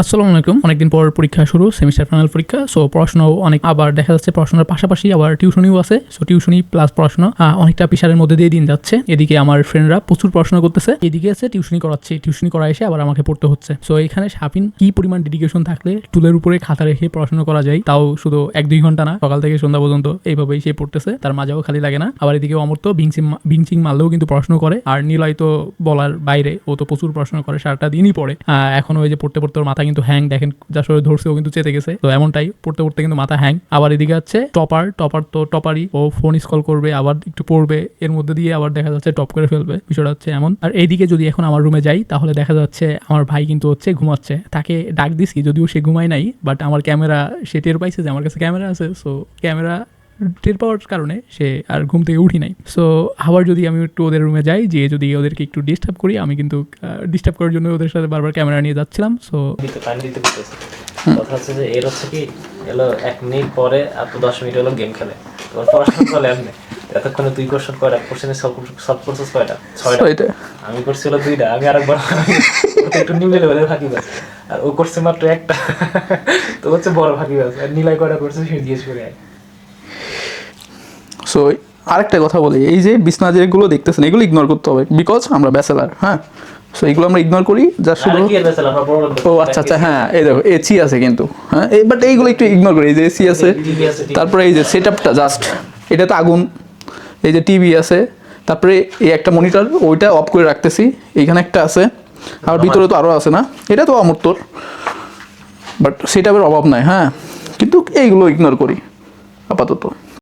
আসসালামু আলাইকুম। অনেকদিন পর পরীক্ষা শুরু, সেমিস্টার ফাইনাল পরীক্ষা। সো পড়াশোনাও অনেক, আবার দেখা যাচ্ছে পড়াশোনার পাশাপাশি আবার টিউশনিও আছে। সো টিউশনি প্লাস পড়াশোনা অনেকটা প্রেশারের মধ্যে দিয়ে দিন যাচ্ছে। এদিকে আমার ফ্রেন্ডরা প্রচুর পড়াশোনা করতেছে, এদিকে আছে টিউশনি করাচ্ছি, টিউশনি করা এসে আবার আমাকে পড়তে হচ্ছে। সো এখানে শাপিন কি পরিমাণ ডেডিকেশন থাকলে টুলের উপরে খাতা রেখে পড়াশোনা করা যায়, তাও শুধু 1-2 ঘন্টা না, সকাল থেকে সন্ধ্যা পর্যন্ত এইভাবেই সে পড়তেছে, তার মাঝেও খালি লাগে না। আবার এদিকে অমর্ত্য বিংচিং মারলেও কিন্তু পড়াশোনা করে। আর নিলয় তো বলার বাইরে, ও তো প্রচুর পড়াশোনা করে, সারাটা দিনই পড়ে। এখন ওই যে পড়তে পড়তে ওর মাথা কিন্তু হ্যাং, দেখেন যা শরীর ধরছে ও কিন্তু চেতে গেছে। তো এমনটাই পড়তে পড়তে কিন্তু মাথা হ্যাং। আবার এদিকে আছে টপার তো টপারই, ও ফোন স্কল করবে, আবার একটু পড়বে, এর মধ্যে দিয়ে আবার দেখা যাচ্ছে টপ করে ফেলবে। বিষয়টা হচ্ছে এমন। আর এইদিকে যদি এখন আমার রুমে যাই, তাহলে দেখা যাচ্ছে আমার ভাই কিন্তু হচ্ছে ঘুমাচ্ছে। তাকে ডাক দিছি, যদিও সে ঘুমায় নাই, বাট আমার ক্যামেরা, সে টের পাইছে যে আমার কাছে ক্যামেরা আছে। সো ক্যামেরা টের পাওয়ার কারণে সে আর ঘুম থেকে উঠি নাই। সো আবার যদি আমি একটু ওদের রুমে যাই, যে যদি ওদেরকে একটু ডিস্টার্ব করি, আমি কিন্তু ডিস্টার্ব করার জন্য ওদের সাথে বারবার ক্যামেরা নিয়ে যাচ্ছিলাম। সো কথা হচ্ছে যে এর হচ্ছে কি এলো 1 মিনিট পরে আর 10 মিনিট হলো গেম খেলে। তোর পড়াশোনা চলে এমনি। এতক্ষণে তুই কোশ্চেন কয়টা কোশ্চেনে সলভ করছিস কয়টা? 6টা। আমি করছি হলো 2টা। আমি আরেকবার একটু নিউ লেভেলের ফাঁকি বাস, আর ও করছে মাত্র একটা। তো হচ্ছে বড় ফাঁকি বাস। আর নিলয় কয়টা করছে সে জিজ্ঞেস করে। সো আরেকটা কথা বলি, এই যে বিছনা যেগুলো দেখতেছেন এগুলো ইগনোর করতে হবে, বিকজ আমরা ব্যাচেলার। হ্যাঁ, সো এগুলো আমরা ইগনোর করি যা শুধু। ও আচ্ছা আচ্ছা, হ্যাঁ এই দেখো এসি আছে কিন্তু, হ্যাঁ বাট এইগুলো একটু ইগনোর করি। এই যে এসি আছে, তারপরে এই যে সেট আপটা জাস্ট, এটা তো আগুন, এই যে টিভি আছে, তারপরে এই একটা মনিটর, ওইটা অফ করে রাখতেছি, এইখানে একটা আছে, আর ভিতরে তো আরও আছে না, এটা তো অমূর্তর, বাট সেট আপের অভাব নাই। হ্যাঁ, কিন্তু এইগুলো ইগনোর করি আপাতত।